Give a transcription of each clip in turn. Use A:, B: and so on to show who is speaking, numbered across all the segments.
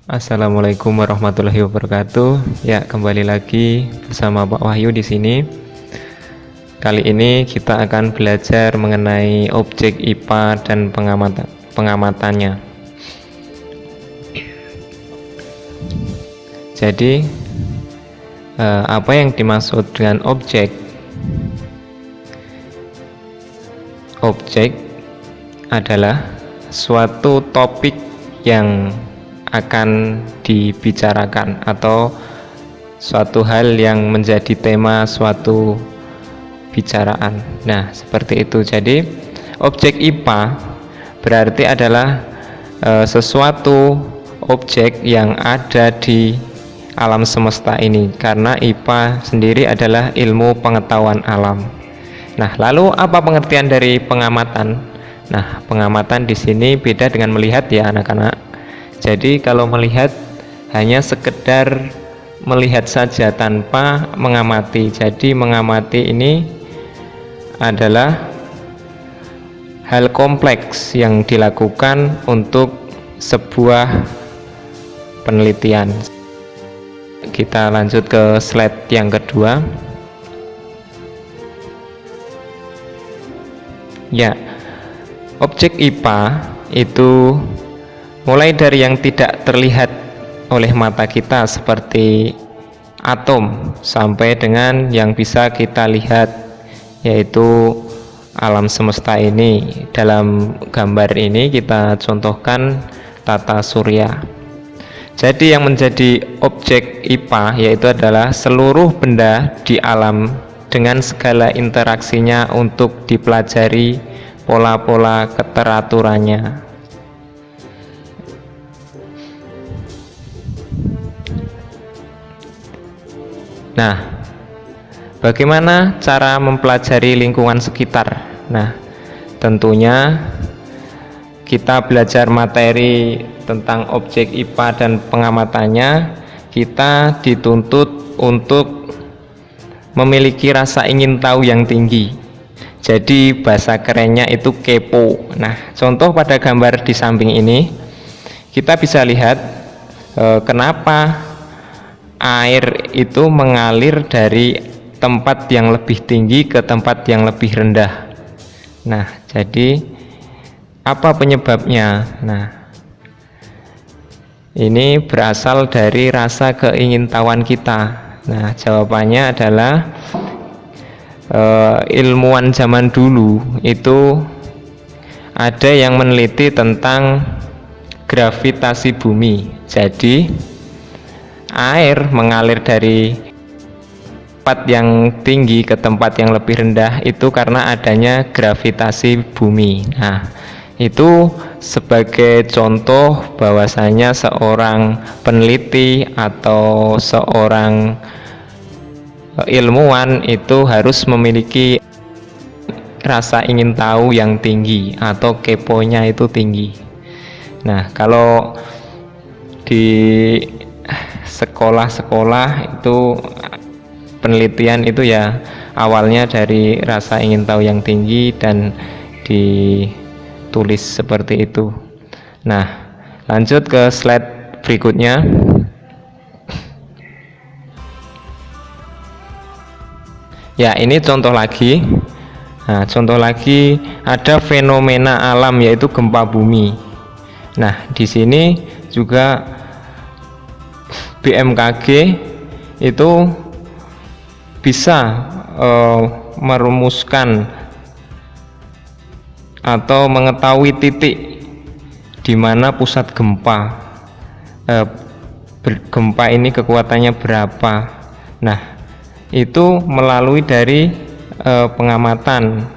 A: Assalamualaikum warahmatullahi wabarakatuh. Ya, kembali lagi bersama Pak Wahyu di sini. Kali ini kita akan belajar mengenai objek IPA dan pengamatannya. Jadi, apa yang dimaksud dengan objek? Objek adalah suatu topik yang akan dibicarakan atau suatu hal yang menjadi tema suatu bicaraan. Nah, seperti itu. Jadi, objek IPA berarti adalah sesuatu objek yang ada di alam semesta ini, karena IPA sendiri adalah ilmu pengetahuan alam. Nah, lalu apa pengertian dari pengamatan? Nah, pengamatan di sini beda dengan melihat ya anak-anak. Jadi kalau melihat hanya sekedar melihat saja tanpa mengamati. Jadi mengamati ini adalah hal kompleks yang dilakukan untuk sebuah penelitian. Kita lanjut ke slide yang kedua. Ya, objek IPA itu mulai dari yang tidak terlihat oleh mata kita seperti atom sampai dengan yang bisa kita lihat, yaitu alam semesta ini. Dalam gambar ini kita contohkan tata surya. Jadi yang menjadi objek IPA yaitu adalah seluruh benda di alam dengan segala interaksinya untuk dipelajari pola-pola keteraturannya. Nah, bagaimana cara mempelajari lingkungan sekitar? Nah, tentunya kita belajar materi tentang objek IPA dan pengamatannya, kita dituntut untuk memiliki rasa ingin tahu yang tinggi. Jadi bahasa kerennya itu kepo. Nah, contoh pada gambar di samping ini kita bisa lihat kenapa air itu mengalir dari tempat yang lebih tinggi ke tempat yang lebih rendah. Nah, jadi apa penyebabnya? Nah, ini berasal dari rasa keingintahuan kita. Nah, jawabannya adalah ilmuwan zaman dulu itu ada yang meneliti tentang gravitasi bumi. Jadi air mengalir dari tempat yang tinggi ke tempat yang lebih rendah itu karena adanya gravitasi bumi. Nah, itu sebagai contoh bahwasanya seorang peneliti atau seorang ilmuwan itu harus memiliki rasa ingin tahu yang tinggi atau keponya itu tinggi. Nah, kalau di sekolah-sekolah itu penelitian itu ya awalnya dari rasa ingin tahu yang tinggi dan ditulis seperti itu. Nah, lanjut ke slide berikutnya. Ya, ini contoh lagi. Nah, contoh lagi ada fenomena alam yaitu gempa bumi. Nah, di sini juga BMKG itu bisa merumuskan atau mengetahui titik di mana pusat gempa. Gempa ini kekuatannya berapa. Nah, itu melalui dari pengamatan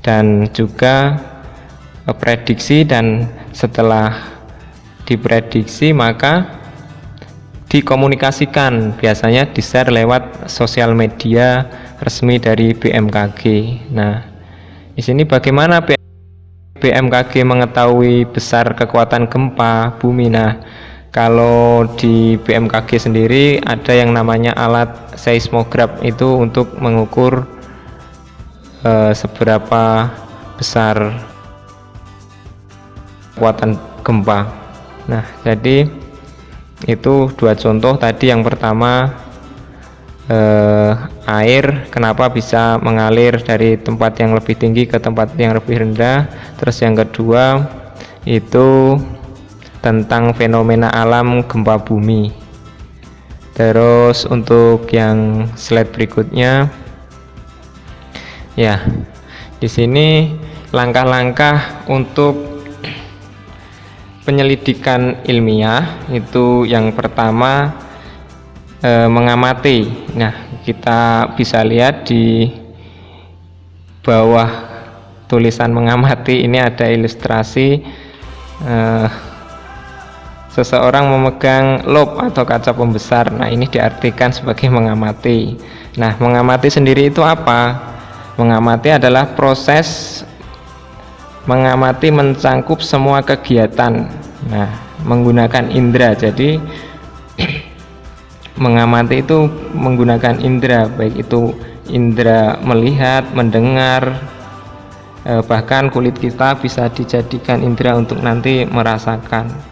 A: dan juga prediksi, dan setelah diprediksi maka dikomunikasikan, biasanya di-share lewat sosial media resmi dari BMKG. Nah, di sini bagaimana BMKG mengetahui besar kekuatan gempa bumi? Nah, kalau di BMKG sendiri ada yang namanya alat seismograf, itu untuk mengukur seberapa besar kekuatan gempa. Nah, jadi Itu dua contoh tadi. Yang pertama, air kenapa bisa mengalir dari tempat yang lebih tinggi ke tempat yang lebih rendah. Terus yang kedua itu tentang fenomena alam gempa bumi. Terus untuk yang slide berikutnya, ya, di sini langkah-langkah untuk penyelidikan ilmiah. Itu yang pertama, mengamati. Nah, kita bisa lihat di bawah tulisan mengamati ini ada ilustrasi seseorang memegang lop atau kaca pembesar. Nah, ini diartikan sebagai mengamati. Nah, mengamati sendiri itu apa? Mengamati adalah proses mengamati mencangkup semua kegiatan. Nah, menggunakan indera. Jadi mengamati itu menggunakan indera, baik itu indera melihat, mendengar, bahkan kulit kita bisa dijadikan indera untuk nanti merasakan.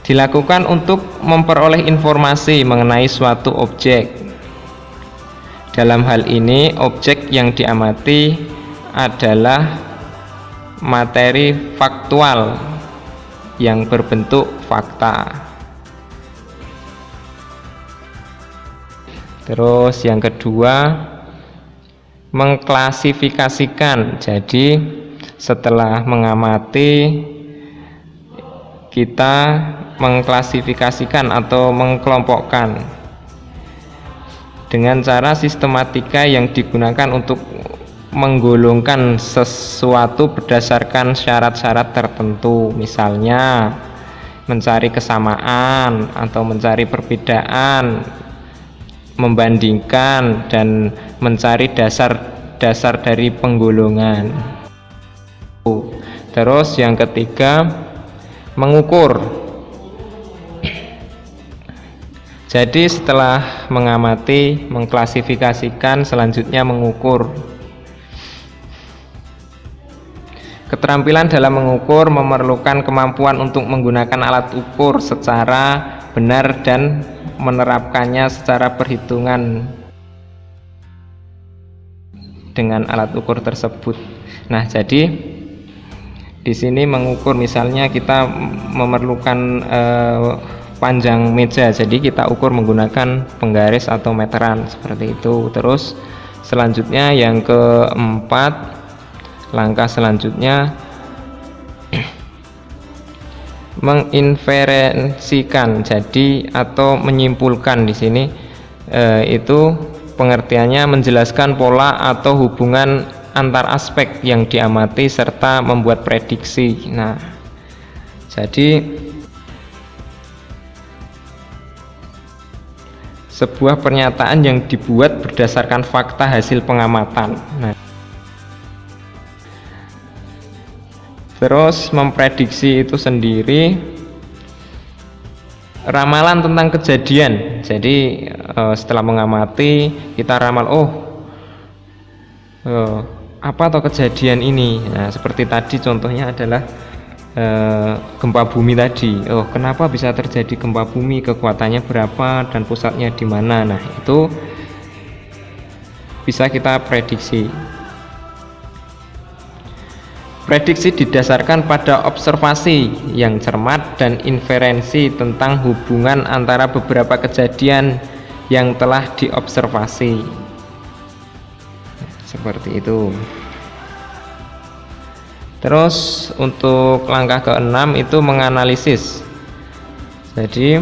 A: Dilakukan untuk memperoleh informasi mengenai suatu objek. Dalam hal ini, objek yang diamati adalah materi faktual yang berbentuk fakta. Terus yang kedua, mengklasifikasikan. Jadi setelah mengamati, kita mengklasifikasikan atau mengkelompokkan dengan cara sistematika yang digunakan untuk menggolongkan sesuatu berdasarkan syarat-syarat tertentu. Misalnya mencari kesamaan atau mencari perbedaan, membandingkan, dan mencari dasar dari penggolongan. Terus yang ketiga, mengukur. Jadi setelah mengamati, mengklasifikasikan, selanjutnya mengukur. Keterampilan dalam mengukur memerlukan kemampuan untuk menggunakan alat ukur secara benar dan menerapkannya secara perhitungan dengan alat ukur tersebut. Nah, jadi di sini mengukur, misalnya kita memerlukan panjang meja, jadi kita ukur menggunakan penggaris atau meteran seperti itu. Terus selanjutnya yang keempat, langkah selanjutnya menginferensikan, jadi atau menyimpulkan. Di sini itu pengertiannya menjelaskan pola atau hubungan antar aspek yang diamati serta membuat prediksi. Nah, jadi sebuah pernyataan yang dibuat berdasarkan fakta hasil pengamatan. Nah, terus memprediksi itu sendiri ramalan tentang kejadian. Jadi setelah mengamati, kita ramal, apa atau kejadian ini. Nah, seperti tadi contohnya adalah gempa bumi tadi. Kenapa bisa terjadi gempa bumi, kekuatannya berapa, dan pusatnya di mana. Nah, itu bisa kita prediksi. Prediksi didasarkan pada observasi yang cermat dan inferensi tentang hubungan antara beberapa kejadian yang telah diobservasi. Seperti itu. Terus untuk langkah keenam itu menganalisis. Jadi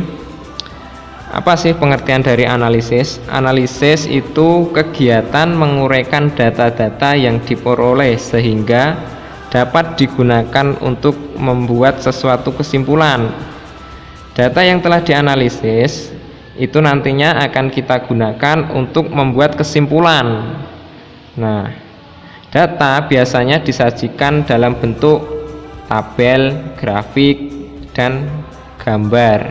A: apa sih pengertian dari analisis? Analisis itu kegiatan menguraikan data-data yang diperoleh sehingga dapat digunakan untuk membuat sesuatu kesimpulan. Data yang telah dianalisis itu nantinya akan kita gunakan untuk membuat kesimpulan. Nah, data biasanya disajikan dalam bentuk tabel, grafik, dan gambar.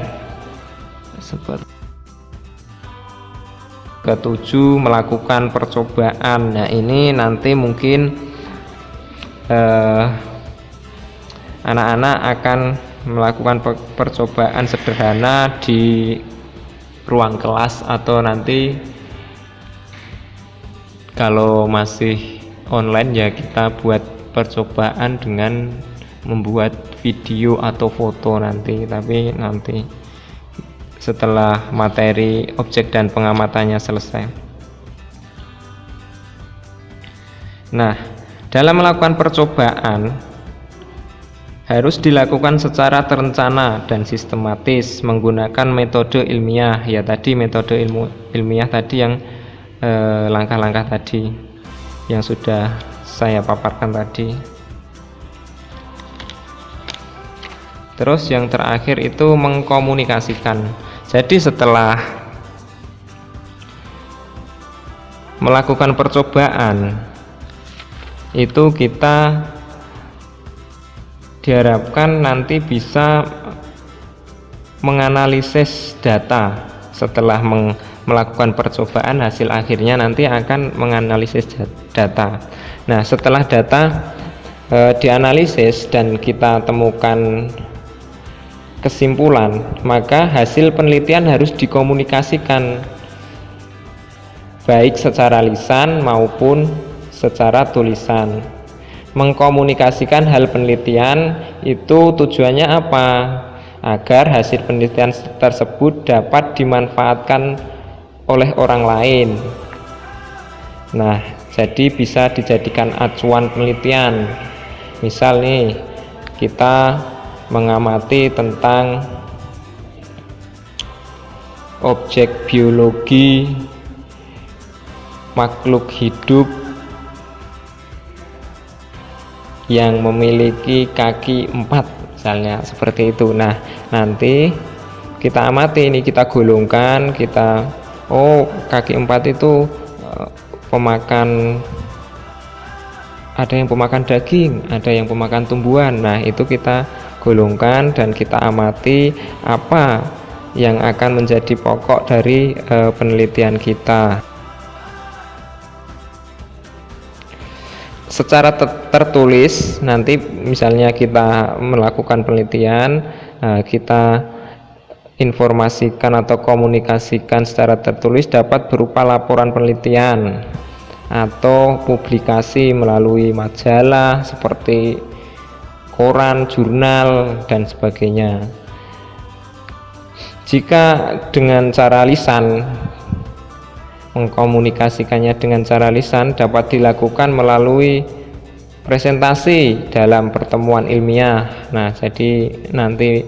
A: Seperti ketujuh, melakukan percobaan. Nah, ini nanti mungkin anak-anak akan melakukan percobaan sederhana di ruang kelas, atau nanti kalau masih online ya kita buat percobaan dengan membuat video atau foto nanti, tapi nanti setelah materi objek dan pengamatannya selesai. Nah, dalam melakukan percobaan harus dilakukan secara terencana dan sistematis menggunakan metode ilmiah. Ya tadi metode ilmiah tadi yang langkah-langkah tadi yang sudah saya paparkan tadi. Terus yang terakhir itu mengkomunikasikan. Jadi setelah melakukan percobaan itu kita diharapkan nanti bisa menganalisis data. Setelah melakukan percobaan, hasil akhirnya nanti akan menganalisis data. Nah, setelah data dianalisis dan kita temukan kesimpulan, maka hasil penelitian harus dikomunikasikan baik secara lisan maupun secara tulisan. Mengkomunikasikan hal penelitian itu tujuannya apa? Agar hasil penelitian tersebut dapat dimanfaatkan oleh orang lain. Nah, jadi bisa dijadikan acuan penelitian. Misal nih, kita mengamati tentang objek biologi makhluk hidup yang memiliki kaki 4 misalnya, seperti itu. Nah, nanti kita amati ini, kita golongkan, kita kaki 4 itu pemakan, ada yang pemakan daging, ada yang pemakan tumbuhan. Nah, itu kita golongkan dan kita amati apa yang akan menjadi pokok dari penelitian kita. Secara tertulis, nanti misalnya kita melakukan penelitian, kita informasikan atau komunikasikan secara tertulis dapat berupa laporan penelitian atau publikasi melalui majalah seperti koran, jurnal, dan sebagainya. Jika dengan cara lisan, mengkomunikasikannya dengan cara lisan dapat dilakukan melalui presentasi dalam pertemuan ilmiah. Nah, jadi nanti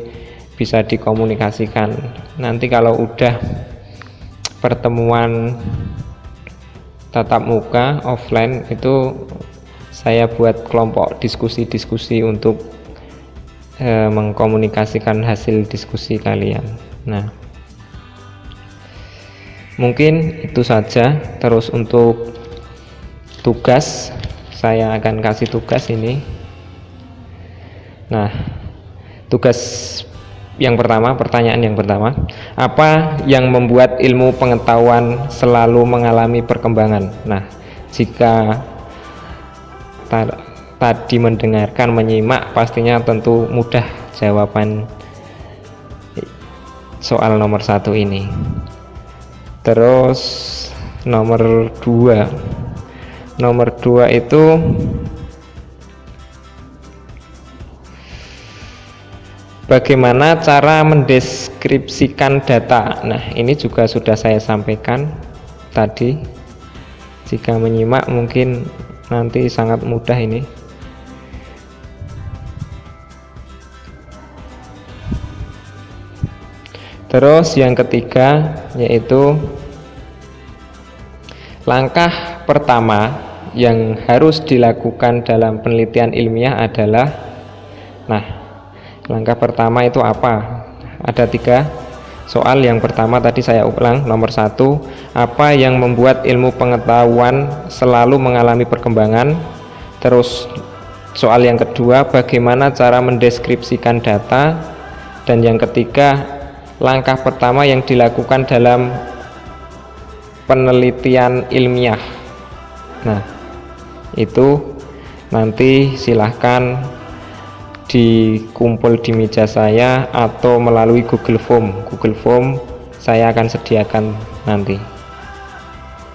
A: bisa dikomunikasikan. Nanti kalau udah pertemuan tatap muka offline itu saya buat kelompok diskusi-diskusi untuk mengkomunikasikan hasil diskusi kalian. Nah, mungkin itu saja. Terus untuk tugas, saya akan kasih tugas ini. Nah, tugas yang pertama, pertanyaan yang pertama, apa yang membuat ilmu pengetahuan selalu mengalami perkembangan? Nah, jika tadi mendengarkan, menyimak, pastinya tentu mudah jawaban soal nomor 1 ini. Terus nomor 2 itu bagaimana cara mendeskripsikan data. Nah, ini juga sudah saya sampaikan tadi. Jika menyimak mungkin nanti sangat mudah ini. Terus yang ketiga yaitu langkah pertama yang harus dilakukan dalam penelitian ilmiah adalah, nah, langkah pertama itu apa? Ada 3 soal. Yang pertama tadi saya ulang, nomor 1, apa yang membuat ilmu pengetahuan selalu mengalami perkembangan. Terus soal yang kedua, bagaimana cara mendeskripsikan data. Dan yang ketiga, langkah pertama yang dilakukan dalam penelitian ilmiah. Nah, itu nanti silahkan dikumpul di meja saya atau melalui Google Form saya akan sediakan nanti.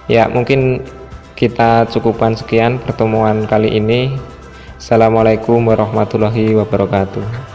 A: Ya, mungkin kita cukupkan sekian pertemuan kali ini. Assalamualaikum warahmatullahi wabarakatuh.